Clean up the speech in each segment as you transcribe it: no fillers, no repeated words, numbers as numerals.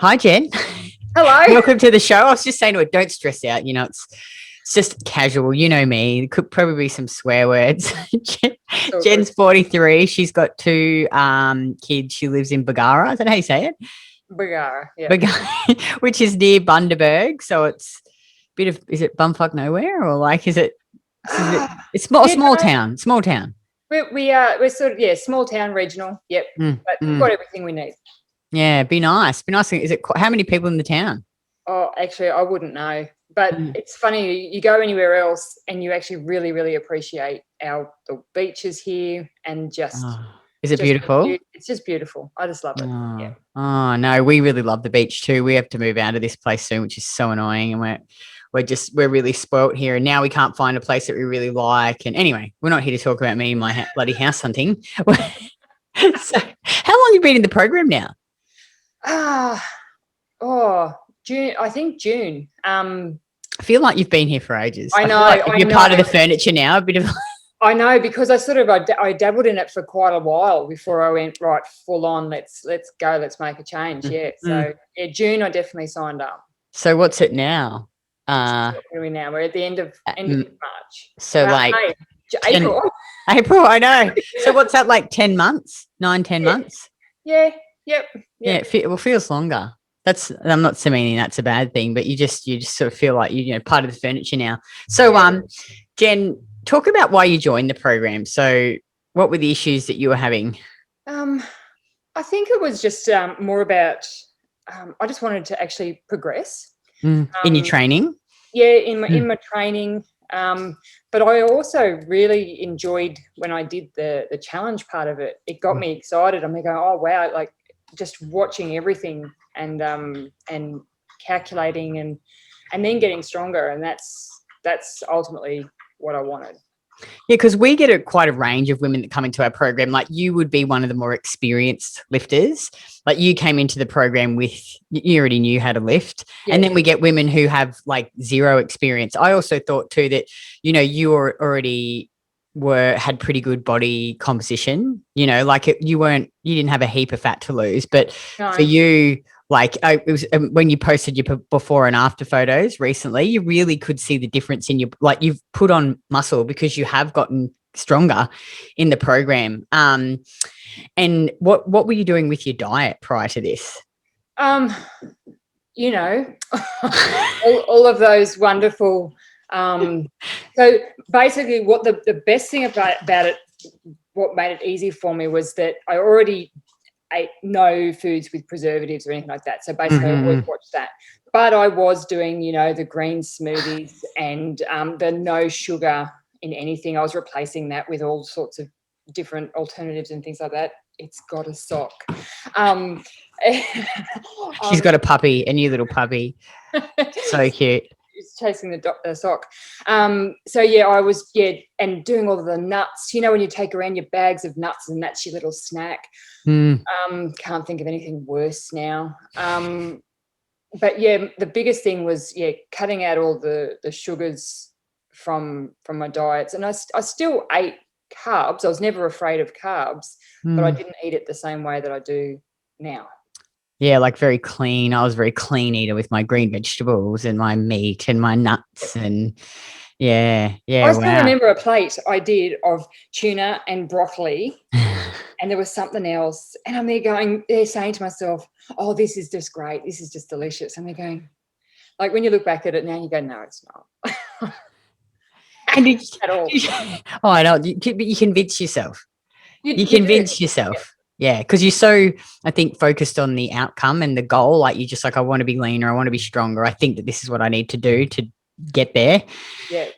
Hi, Jen. Hello. Welcome to the show. I was just saying to her, don't stress out. It's just casual. You know me. There could probably be some swear words. So good. Jen's 43. She's got two kids. She lives in Bagara. Is that how you say it? Bagara, yeah. Bagara, which is near Bundaberg. So it's a bit of, is it bumfuck nowhere or like, it's small, Yeah, small no, town, small town. we're sort of small town regional. Yep, Mm, but we've mm. got everything we need. Yeah, be nice. Be nice. How many people in the town? Oh, actually, I wouldn't know, but Mm. it's funny. You go anywhere else, and you actually really, really appreciate the beaches here, and Oh, is it just beautiful? it's just beautiful. I just love it. Yeah. Oh, no, we really love the beach too. We have to move out of this place soon, which is so annoying. And we're really spoilt here. And now we can't find a place that we really like. And anyway, we're not here to talk about me and my bloody house hunting. So, how long have you been in the program now? Ah, oh, June. I think June. I feel like you've been here for ages. I I know. feel like I you're part of know. the furniture now, a bit of. I know because I dabbled in it for quite a while before I went right full on. Let's go. Let's make a change. Yeah. Mm. So yeah, June I definitely signed up. So what's it now? Uh, What are we now? We're at the end of mm, March. so like May, 10 April. April, I know. So what's that, like 10 months? 9, 10 Yeah. months? Yeah. Yep. Yeah, Yep. it feels longer. I'm not saying that's a bad thing, but you just sort of feel like you know part of the furniture now. So Yeah. Jen, talk about why you joined the program. So what were the issues that you were having? Um, I think it was just more about. I just wanted to actually progress. In your Um, training? yeah, in my Mm. in my training. But I also really enjoyed when I did the challenge part of it. It got me excited. I'm going, oh wow, like just watching everything and calculating and then getting stronger. And that's ultimately what I wanted. Yeah, because we get quite a range of women that come into our program. Like you would be one of the more experienced lifters. Like you came into the program with, you already knew how to lift. Yeah. And then we get women who have like zero experience. I also thought too that, you were already had pretty good body composition, like you didn't have a heap of fat to lose. But for No. you, like it was when you posted your before and after photos recently, you really could see the difference in like you've put on muscle because you have gotten stronger in the program. And what were you doing with your diet prior to this? Um, you know, all of those wonderful. So basically, what the best thing about it, what made it easy for me was that I already ate no foods with preservatives or anything like that. So basically, I always watched that. But I was doing, the green smoothies and the no sugar in anything. I was replacing that with all sorts of different alternatives and things like that. It's got a sock. Um, She's got a puppy, a new little puppy. So cute. It's chasing the sock. So yeah, I was and doing all of the nuts. When you take around your bags of nuts and that's your little snack. Can't think of anything worse now. But yeah, the biggest thing was cutting out all the sugars from my diets, and I still ate carbs. I was never afraid of carbs, but I didn't eat it the same way that I do now. Yeah, like very clean. I was a very clean eater with my green vegetables and my meat and my nuts and yeah, I still wow. remember a plate I did of tuna and broccoli, and there was something else, and I'm there saying to myself, "Oh, this is just great. This is just delicious." And they're going, like when you look back at it now, you go, "No, it's not." And At all. oh, I know. But you convince yourself. You You do. convince yourself. Yeah, because you're so, I think, focused on the outcome and the goal. Like you just like, I want to be leaner. I want to be stronger. I think that this is what I need to do to get there. Yeah.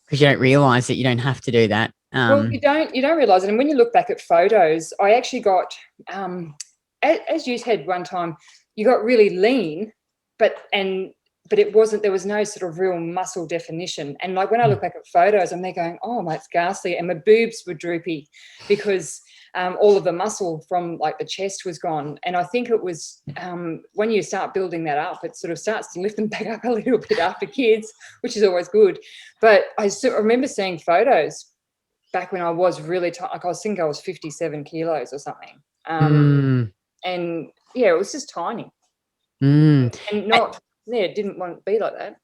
Because you don't realize that you don't have to do that. Well, you don't realize it. And when you look back at photos, I actually got, as you said one time, you got really lean, but it wasn't. There was no sort of real muscle definition. And like when I look back at photos, I'm there going, "Oh, my, it's ghastly," and my boobs were droopy because all of the muscle from like the chest was gone. And I think it was when you start building that up, it sort of starts to lift them back up a little bit after kids, which is always good. But I remember seeing photos back when I was really tight. Like I think I was 57 kilos or something. And yeah, it was just tiny. Mm. and not, didn't want to be like that.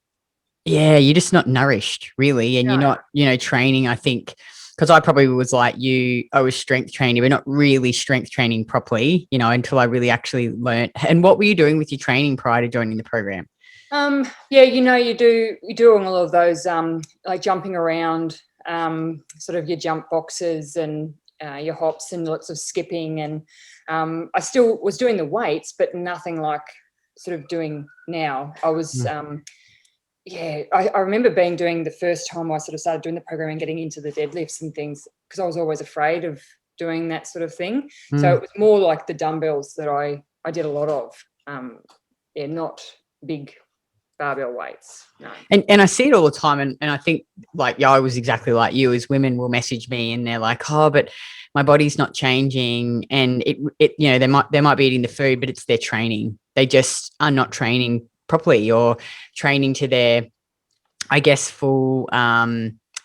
Yeah, you're just not nourished really, and you're No. not, training. I think because I probably was like you, I was strength training, but not really strength training properly, until I really actually learned. And what were you doing with your training prior to joining the program? Yeah, you're doing all of those like jumping around, sort of your jump boxes and your hops and lots of skipping, and I still was doing the weights, but nothing like sort of doing now. I was I remember doing the first time I sort of started doing the program and getting into the deadlifts and things, because I was always afraid of doing that sort of thing. So it was more like the dumbbells that I did a lot of. Not big barbell weights. No. And I see it all the time, and I think like I was exactly like you. As women will message me and they're like, oh, but my body's not changing, and it they might be eating the food, but it's their training. They just are not training properly or training to their, I guess, full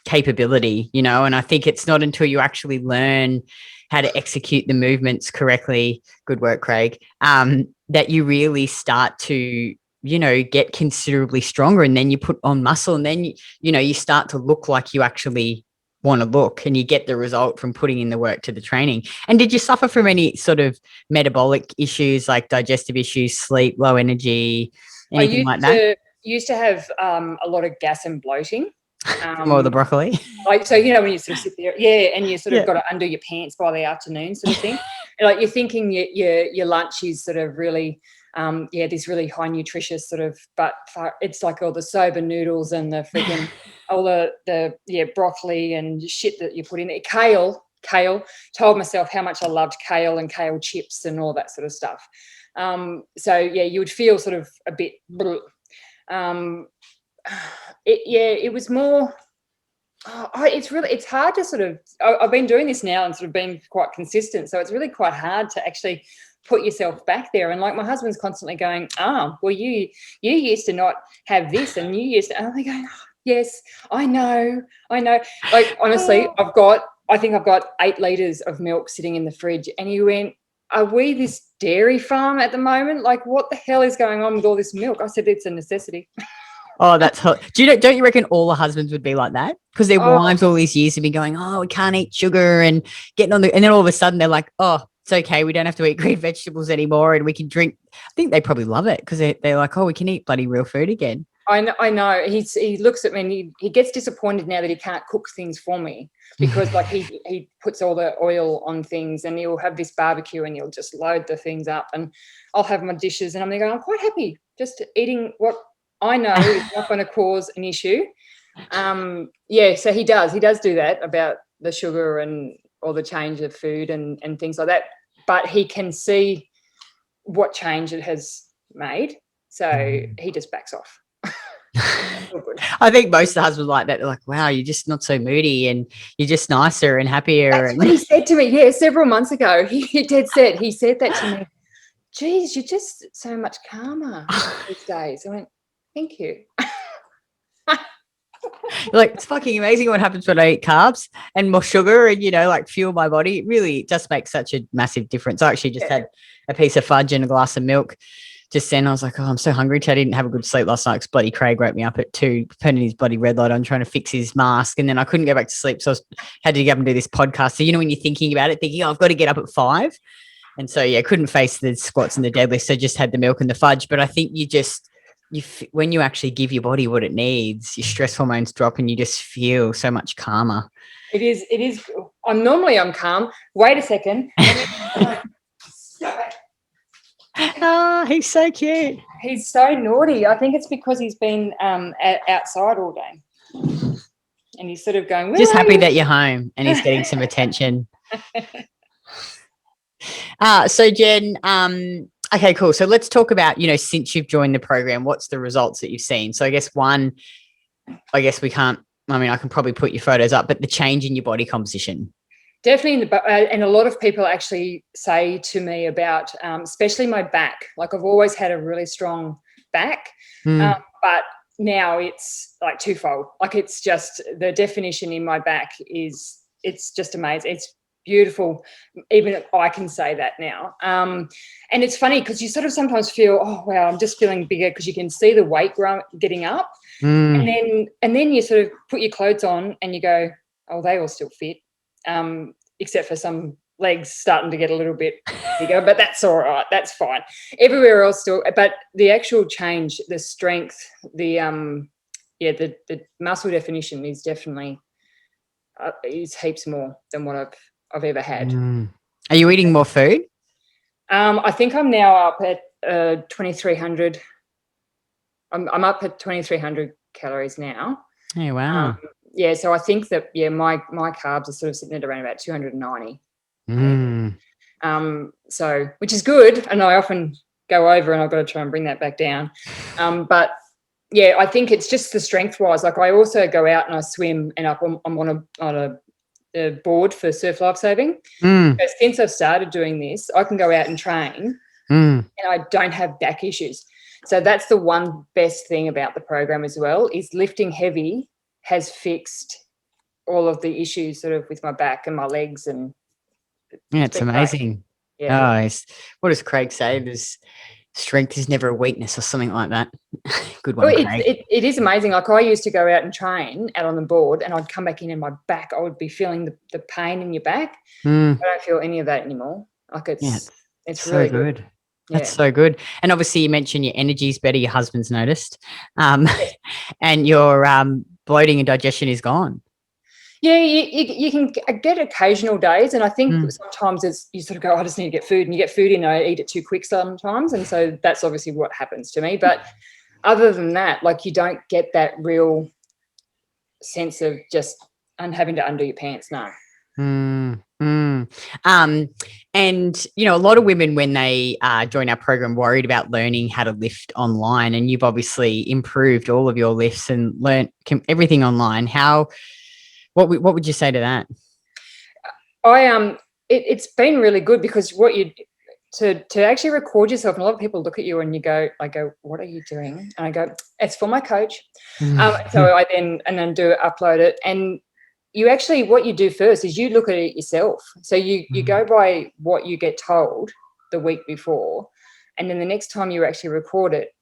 capability, and I think it's not until you actually learn how to execute the movements correctly, good work, Craig, that you really start to, get considerably stronger, and then you put on muscle, and then, you start to look like you actually want to look, and you get the result from putting in the work to the training. And did you suffer from any sort of metabolic issues like digestive issues, sleep, low energy, anything like that? Used to have a lot of gas and bloating. From all the broccoli. Like, so, when you sort of sit there, and you sort of got to undo your pants by the afternoon sort of thing. Like you're thinking your lunch is sort of really, this really high nutritious sort of, but it's like all the soba noodles and the freaking, all the broccoli and shit that you put in it. Kale, told myself how much I loved kale and kale chips and all that sort of stuff. So you would feel sort of a bit, it was more, it's hard to sort of, I've been doing this now and sort of been quite consistent. So it's really quite hard to actually put yourself back there. And like my husband's constantly going, well, you used to not have this and you used to, and I'm going, oh, yes, I know. Like, honestly, I think I've got 8 liters of milk sitting in the fridge. And he went, are we this dairy farm at the moment? Like, what the hell is going on with all this milk? I said, it's a necessity. Oh, that's hot. Don't you reckon all the husbands would be like that? Because their wives all these years have been going, oh, we can't eat sugar and getting on and then all of a sudden they're like, oh, it's okay. We don't have to eat green vegetables anymore and we can drink. I think they probably love it because they're like, oh, we can eat bloody real food again. I know. He looks at me and he gets disappointed now that he can't cook things for me, because like he puts all the oil on things and he'll have this barbecue and he'll just load the things up and I'll have my dishes and I'm going, I'm quite happy just eating what I know is not going to cause an issue. So he does do that about the sugar and all the change of food and things like that. But he can see what change it has made. So he just backs off. I think most of the husbands like that. They're like, wow, you're just not so moody and you're just nicer and happier. That's what he said to me, several months ago. He said that to me. Geez, you're just so much calmer these days. I went, thank you. Like, it's fucking amazing what happens when I eat carbs and more sugar and, like fuel my body. It really does make such a massive difference. I actually just had a piece of fudge and a glass of milk just then. I was like, oh, I'm so hungry. I didn't have a good sleep last night because bloody Craig woke me up at 2, turning his bloody red light on, trying to fix his mask. And then I couldn't go back to sleep. So had to get up and do this podcast. So, when you're thinking about it, thinking, oh, I've got to get up at 5. And so, couldn't face the squats and the deadlifts. So just had the milk and the fudge. But I think when you actually give your body what it needs, your stress hormones drop and you just feel so much calmer. It is. I'm calm. Wait a second. He's so cute. He's so naughty. I think it's because he's been outside all day. And he's sort of going, just happy that you're home and he's getting some attention. So Jen, okay, cool. So let's talk about, since you've joined the program, what's the results that you've seen? So I guess I can probably put your photos up, but the change in your body composition. Definitely, and a lot of people actually say to me about, especially my back. Like I've always had a really strong back, but now it's like twofold. Like it's just the definition in my back it's just amazing. beautiful. Even I can say that now. And it's funny because you sort of sometimes feel, oh wow, I'm just feeling bigger, because you can see the weight getting up. And then you sort of put your clothes on and you go, oh, they all still fit, except for some legs starting to get a little bit bigger, but that's all right, that's fine. Everywhere else still, but the actual change, the strength, the muscle definition is definitely is heaps more than what I've ever had. Are you eating more food? I think I'm now up at 2,300. I'm up at 2,300 calories now. Oh, wow. Yeah, so I think that my carbs are sort of sitting at around about 290. So, which is good, and I often go over, and I've got to try and bring that back down. But yeah, I think it's just the strength wise. Like, I also go out and I swim, and I'm on a board for surf lifesaving. So since I've started doing this, I can go out and train, and I don't have back issues. So that's the one best thing about the program as well, is lifting heavy has fixed all of the issues sort of with my back and my legs. And yeah, it's amazing. Great. Yeah. Oh, what does Craig say? There's strength is never a weakness, or something like that. Good one, Craig. It is amazing. Like, I used to go out and train out on the board, and I'd come back in and my back, I would be feeling the pain in your back. I don't feel any of that anymore. Like, it's really so good. That's so good. And obviously you mentioned your energy's better, your husband's noticed, and your bloating and digestion is gone. Yeah, you can get occasional days, and I think sometimes it's, you sort of go, I just need to get food, and you get food in, I eat it too quick sometimes, and so that's obviously what happens to me. But other than that, like, you don't get that real sense of just having to undo your pants. No. And you know, a lot of women, when they join our program, worried about learning how to lift online, and you've obviously improved all of your lifts and learnt everything online. What would you say to that? It's been really good, because to actually record yourself, and a lot of people look at you and I go, what are you doing? And I go, it's for my coach. So I then do upload it, and you actually, what you do first is you look at it yourself. So you go by what you get told the week before, and then the next time you actually record it,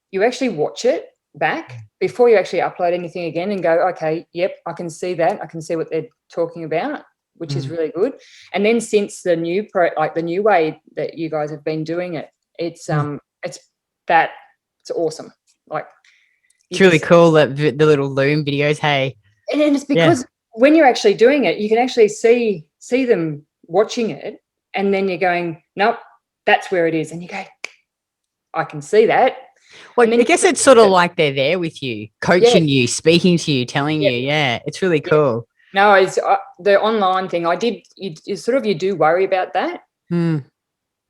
you actually watch it back before you actually upload anything again, and go, okay, yep, I can see that. I can see what they're talking about, which is really good. And then since the new the new way that you guys have been doing it, it's awesome. Like, it's really cool, that the little Loom videos. Hey, and it's because when you're actually doing it, you can actually see them watching it, and then you're going, nope, that's where it is, and you go, I can see that. Well, I guess it's sort of like they're there with you, coaching you, speaking to you, telling you. Yeah, it's really cool. No, it's the online thing. You do worry about that,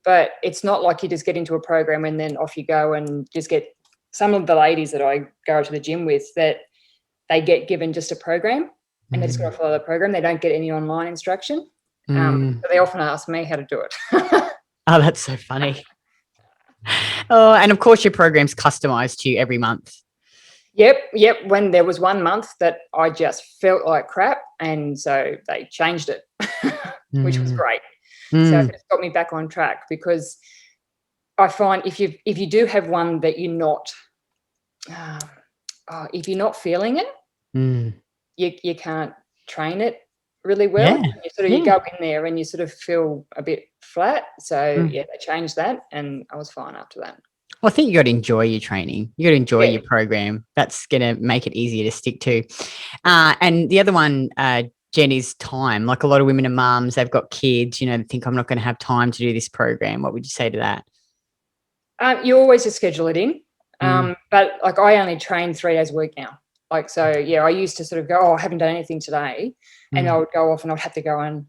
but it's not like you just get into a program and then off you go and just get. Some of the ladies that I go to the gym with, that they get given just a program, and they just got to follow the program. They don't get any online instruction. So they often ask me how to do it. Oh, that's so funny. Oh, and of course your program's customized to you every month. Yep. When there was 1 month that I just felt like crap, and so they changed it, which was great. So it's got me back on track, because I find if you do have one that you're not, if you're not feeling it, you can't train it really well. You go in there and you sort of feel a bit flat. So they changed that, and I was fine after that. Well, I think you got to enjoy your training. You got to enjoy your program. That's going to make it easier to stick to. And the other one, Jen, is time. Like, a lot of women are mums, they've got kids, you know, they think, I'm not going to have time to do this program. What would you say to that? You always just schedule it in. But like, I only train 3 days a week now. Like, so I used to sort of go, oh, I haven't done anything today. And I would go off and I'd have to go and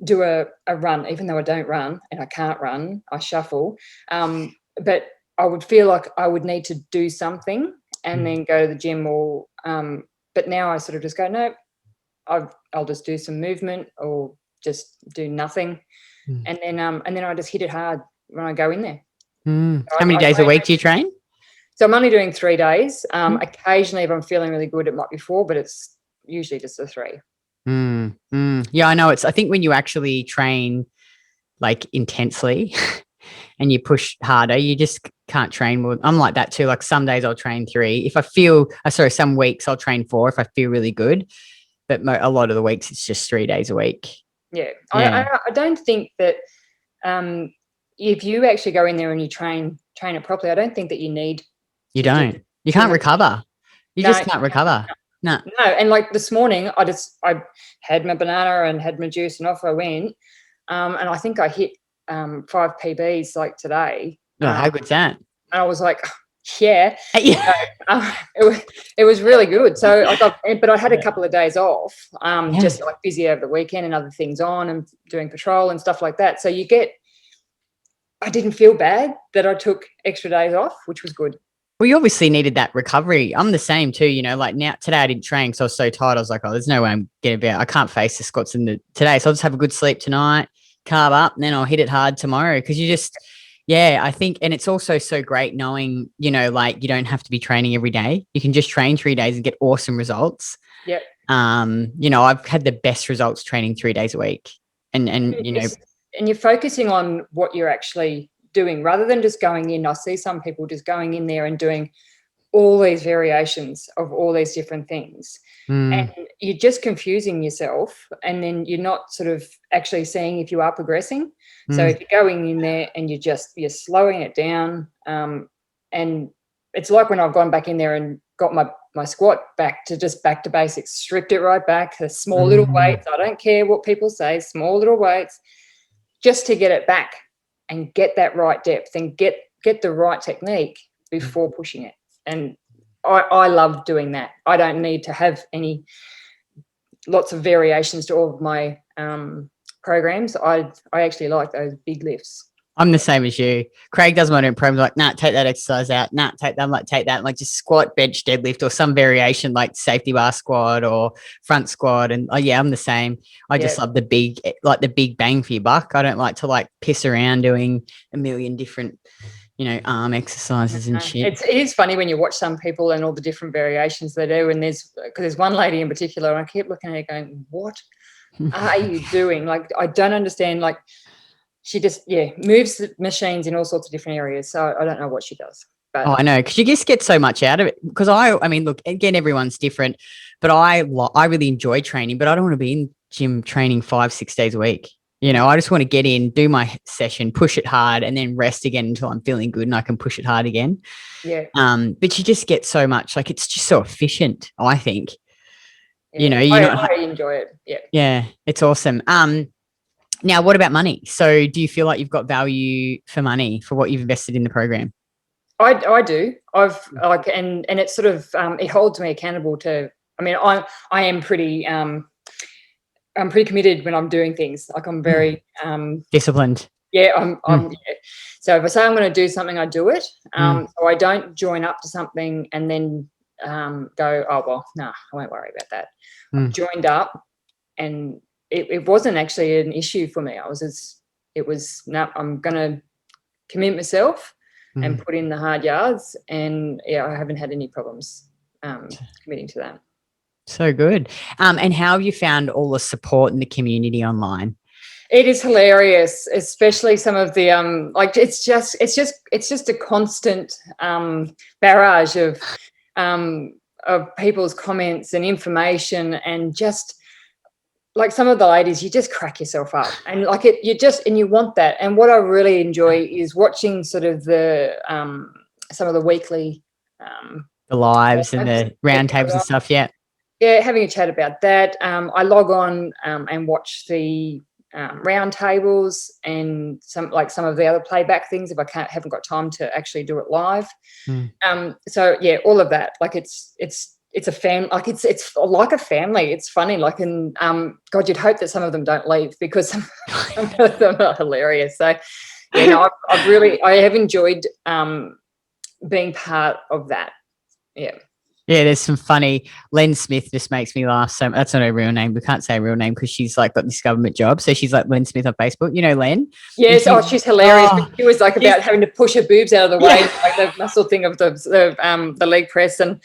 do a run, even though I don't run and I can't run, I shuffle. But I would feel like I would need to do something and then go to the gym, or but now I sort of just go, no, I'll just do some movement or just do nothing. And then I just hit it hard when I go in there. So how many days a week do you train? So I'm only doing 3 days. Occasionally, if I'm feeling really good, it might be 4, but it's usually just the 3. Yeah, I know. I think when you actually train like intensely and you push harder, you just can't train more. I'm like that too. Like some days I'll train 3. If I feel, sorry, some weeks I'll train 4 if I feel really good. But a lot of the weeks it's just 3 days a week. Yeah. Yeah. I don't think that if you actually go in there and you train it properly, I don't think that you need You to do don't. You too can't much. recover. You No, just can't recover. No. no. And like this morning, I had my banana and had my juice, and off I went. And I think I hit 5 PBs like today. Oh, how good's that? And I was like, yeah. Yeah. So, it was really good. So but I had a couple of days off, just like busy over the weekend and other things on and doing patrol and stuff like that. So I didn't feel bad that I took extra days off, which was good. Well, you obviously needed that recovery. I'm the same too, like now today I didn't train because I was so tired. I was like, oh, there's no way I'm going to be out. I can't face the squats today. So I'll just have a good sleep tonight, carb up, and then I'll hit it hard tomorrow. Because I think, and it's also so great knowing, like you don't have to be training every day. You can just train 3 days and get awesome results. Yeah. I've had the best results training 3 days a week. And you're focusing on what you're actually doing rather than just going in. I see some people just going in there and doing all these variations of all these different things. And you're just confusing yourself, and then you're not sort of actually seeing if you are progressing. So if you're going in there and you're slowing it down, and it's like when I've gone back in there and got my squat back to basics, stripped it right back, the small little weights. I don't care what people say, small little weights, just to get it back and get that right depth and get the right technique before pushing it. And I love doing that. I don't need to have lots of variations to all of my programs. I actually like those big lifts. I'm the same as you. Craig does my own programs like, nah, take that exercise out. Nah, take that. I'm like, take that. Like just squat, bench, deadlift, or some variation like safety bar squat or front squat. And I'm the same. I just love the big bang for your buck. I don't like to like piss around doing a million different, arm exercises and shit. It is funny when you watch some people and all the different variations they do. And there's one lady in particular, and I keep looking at her going, what are you doing? Like, I don't understand. Like, she just moves the machines in all sorts of different areas. So I don't know what she does. But I know, because you just get so much out of it. Because I mean, look, again, everyone's different, but I really enjoy training. But I don't want to be in gym training 5-6 days a week. I just want to get in, do my session, push it hard, and then rest again until I'm feeling good and I can push it hard again. Yeah. But you just get so much, like it's just so efficient, I think. Yeah. I enjoy it. Yeah. Yeah, it's awesome. Now, what about money? So do you feel like you've got value for money for what you've invested in the program? I do. I've like, and it's sort of, it holds me accountable to, I mean, I am pretty, I'm pretty committed when I'm doing things. Like I'm very disciplined. Yeah, I'm yeah. So if I say I'm going to do something, I do it. So I don't join up to something and then go, oh well, no, I won't worry about that. I joined up, and it wasn't actually an issue for me. I'm going to commit myself and put in the hard yards, and I haven't had any problems committing to that. So good. And how have you found all the support in the community online? It is hilarious, especially some of the like it's just a constant barrage of people's comments and information, and just like some of the ladies, you just crack yourself up, and like you want that. And what I really enjoy is watching sort of the some of the weekly the lives and the roundtables and stuff. Yeah, having a chat about that. I log on and watch the roundtables and some of the other playback things if I haven't got time to actually do it live. So yeah, all of that. Like it's a family. Like it's like a family. It's funny. Like, and God, you'd hope that some of them don't leave, because some of them are hilarious. So I have enjoyed being part of that. Yeah. Yeah, there's some funny. Len Smith just makes me laugh. So that's not her real name. We can't say her real name because she's like got this government job. So she's like Len Smith on Facebook. You know Len? Yes. She's hilarious. But she was like about having to push her boobs out of the way, like the muscle thing of the leg press, and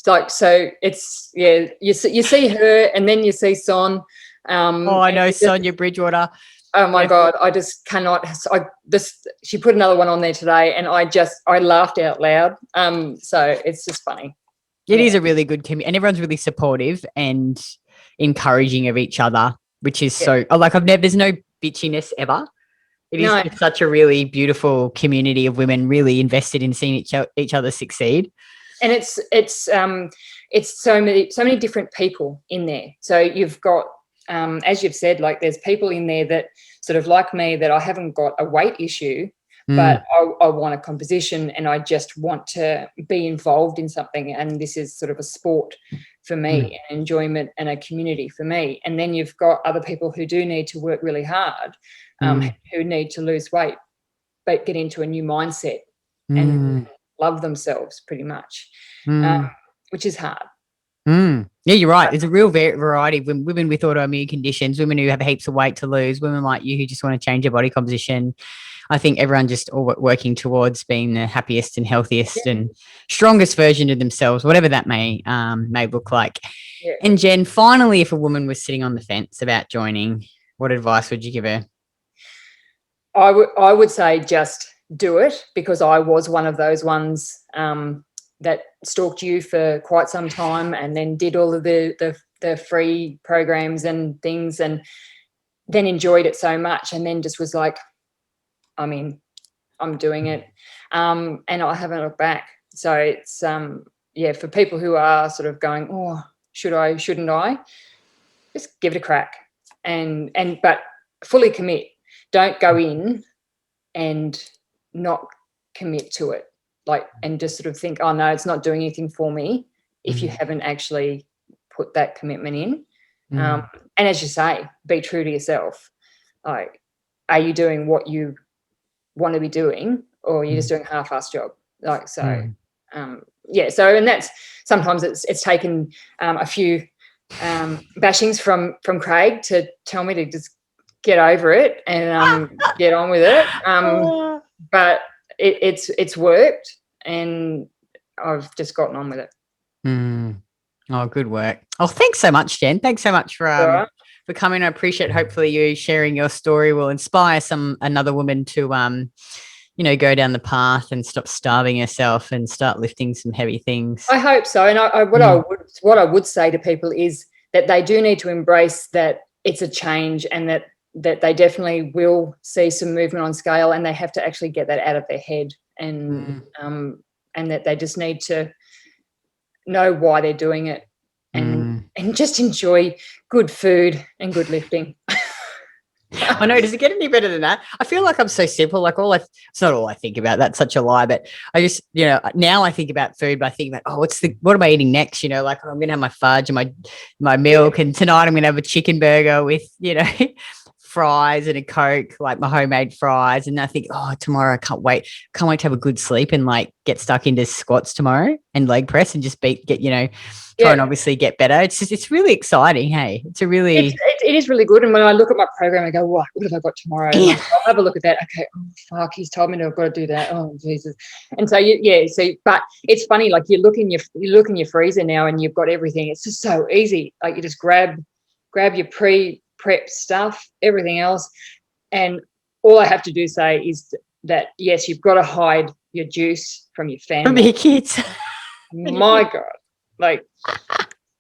like, so it's, yeah, you see her, and then you see Swan. I know Sonia Bridgewater. Oh my God, I just cannot. She put another one on there today, and I laughed out loud. So it's just funny. It is a really good community, and everyone's really supportive and encouraging of each other, which is so, like, there's no bitchiness ever. It is just such a really beautiful community of women really invested in seeing each other succeed. And it's so many different people in there. So you've got, as you've said, like, there's people in there that sort of like me, that I haven't got a weight issue, but I want a composition, and I just want to be involved in something. And this is sort of a sport for me, an enjoyment and a community for me. And then you've got other people who do need to work really hard, who need to lose weight, but get into a new mindset and love themselves pretty much, which is hard. Yeah, you're right. There's a real variety of women with autoimmune conditions, women who have heaps of weight to lose, women like you who just want to change their body composition. I think everyone just all working towards being the happiest and healthiest and strongest version of themselves, whatever that may look like. Yeah. And Jen, finally, if a woman was sitting on the fence about joining, what advice would you give her? I would say just do it, because I was one of those ones that stalked you for quite some time, and then did all of the free programs and things, and then enjoyed it so much, and then just was like, I'm doing it, and I haven't looked back. So it's for people who are sort of going, oh, should I, shouldn't I, just give it a crack, but fully commit. Don't go in and not commit to it, like, and just sort of think, oh no, it's not doing anything for me, if you haven't actually put that commitment in. And as you say, be true to yourself. Like, are you doing what you want to be doing, or are you just doing a half-assed job? Like, so so, and that's, sometimes it's taken a few bashings from Craig to tell me to just get over it and get on with it. But it's worked, and I've just gotten on with it. Oh, good work. Oh, thanks so much, Jen. Thanks so much for coming. I appreciate, hopefully you sharing your story will inspire another woman to go down the path and stop starving herself and start lifting some heavy things. I hope so. And what I would say to people is that they do need to embrace that it's a change, and that they definitely will see some movement on scale, and they have to actually get that out of their head, and that they just need to know why they're doing it, and just enjoy good food and good lifting. I know. Does it get any better than that? I feel like I'm so simple. Like, it's not all I think about. That's such a lie. But I just, now I think about food, but I think about, what am I eating next? Like, I'm going to have my fudge and my milk, and tonight I'm going to have a chicken burger with, fries and a Coke, like my homemade fries. And I think, tomorrow I can't wait to have a good sleep and like get stuck into squats tomorrow and leg press and just try and obviously get better. It's really exciting. Hey, it is really good. And when I look at my program, I go, what have I got tomorrow? I'll have a look at that. Okay. Oh, fuck. He's told me that I've got to do that. Oh, Jesus. And so, but it's funny, like, you look in your freezer now and you've got everything. It's just so easy. Like, you just grab your pre-prep stuff, everything else. And all I have to do say is that, yes, you've got to hide your juice from your family. From your kids. My God. Like,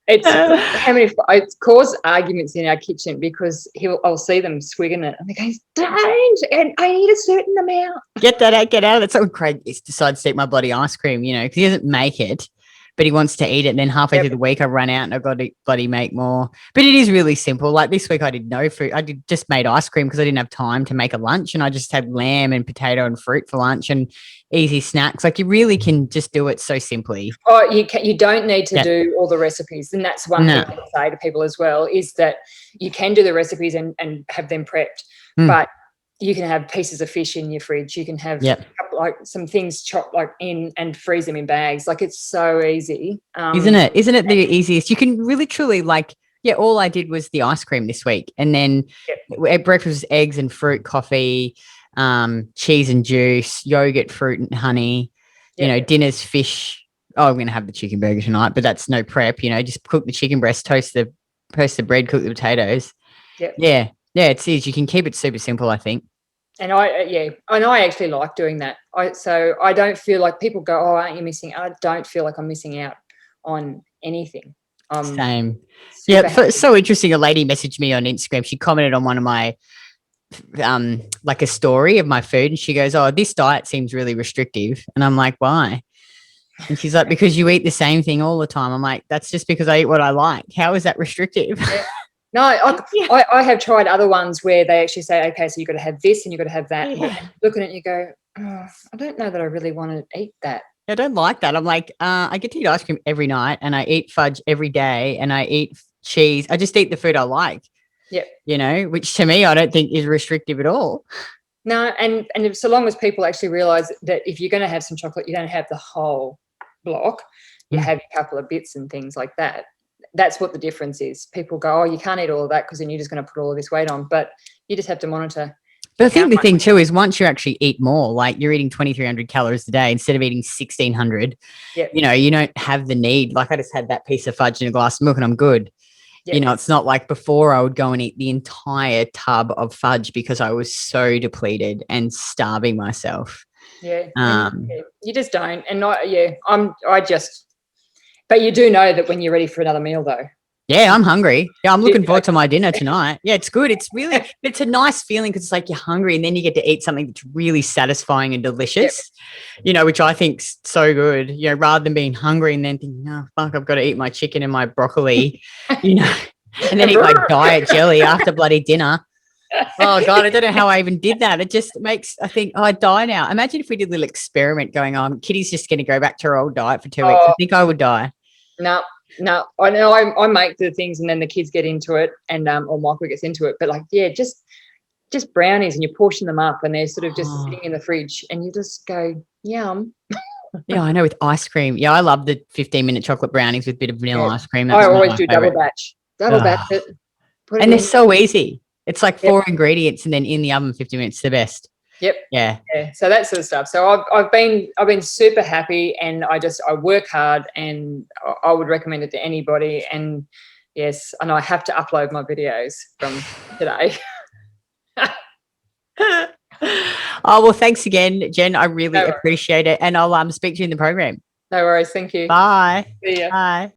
it's caused arguments in our kitchen, because I'll see them swigging it and they go, don't, and I need a certain amount. Get that out, get out of it. So Craig decides to eat my bloody ice cream, because he doesn't make it, but he wants to eat it. And then halfway through the week, I run out and I've got to bloody make more. But it is really simple. Like this week, I did no food. I just made ice cream because I didn't have time to make a lunch, and I just had lamb and potato and fruit for lunch and easy snacks. Like, you really can just do it so simply. Oh, you don't need to do all the recipes. And that's one thing I say to people as well, is that you can do the recipes and have them prepped, but you can have pieces of fish in your fridge. You can have like some things chopped like in and freeze them in bags. Like, it's so easy. Isn't it? Isn't it the easiest? You can really truly all I did was the ice cream this week. And then at breakfast, eggs and fruit, coffee, cheese and juice, yogurt, fruit and honey, dinner's fish, oh, I'm going to have the chicken burger tonight, but that's no prep, just cook the chicken breast, toast the bread, cook the potatoes. Yep. Yeah. Yeah, it is. You can keep it super simple, I think. And I actually like doing that. So I don't feel like people go, oh, aren't you missing? I don't feel like I'm missing out on anything. Same. Super Yeah, happy. so interesting. A lady messaged me on Instagram. She commented on one of my like a story of my food, and she goes, "Oh, this diet seems really restrictive." And I'm like, "Why?" And she's like, "Because you eat the same thing all the time." I'm like, "That's just because I eat what I like. How is that restrictive?" Yeah. No, I have tried other ones where they actually say, okay, so you've got to have this and you've got to have that. Yeah. Looking at it, you go, oh, I don't know that I really want to eat that. I don't like that. I'm like, I get to eat ice cream every night, and I eat fudge every day, and I eat cheese. I just eat the food I like. Yep. Which to me I don't think is restrictive at all. No, and if, so long as people actually realize that if you're going to have some chocolate, you don't have the whole block. You have a couple of bits and things like that. That's what the difference is. People go, oh, you can't eat all of that because then you're just going to put all of this weight on. But you just have to monitor. But I think the thing too is once you actually eat more, like you're eating 2,300 calories a day instead of eating 1,600, Yep. You don't have the need. Like I just had that piece of fudge and a glass of milk and I'm good. Yep. It's not like before I would go and eat the entire tub of fudge because I was so depleted and starving myself. Yeah. You just don't. And but you do know that when you're ready for another meal though. Yeah, I'm hungry. Yeah, I'm looking forward to my dinner tonight. Yeah, it's good. It's a nice feeling because it's like you're hungry and then you get to eat something that's really satisfying and delicious, which I think's so good, rather than being hungry and then thinking, oh, fuck, I've got to eat my chicken and my broccoli, and then eat my diet jelly after bloody dinner. Oh, God, I don't know how I even did that. It just makes, I think, oh, I'd die now. Imagine if we did a little experiment going on. Kitty's just going to go back to her old diet for 2 weeks. I think I would die. No, I know I make the things and then the kids get into it and or Michael gets into it. But just brownies and you portion them up and they're sort of just sitting in the fridge and you just go, yum. Yeah, I know with ice cream. Yeah, I love the 15-minute chocolate brownies with a bit of vanilla ice cream. I always do double batch it. And they're so easy. It's like 4 ingredients and then in the oven 50 minutes, the best. Yep. Yeah. So that sort of stuff. So I've been super happy and I work hard and I would recommend it to anybody. And yes, and I have to upload my videos from today. Oh, well, thanks again, Jen. I really appreciate it. And I'll speak to you in the program. No worries. Thank you. Bye. See ya. Bye.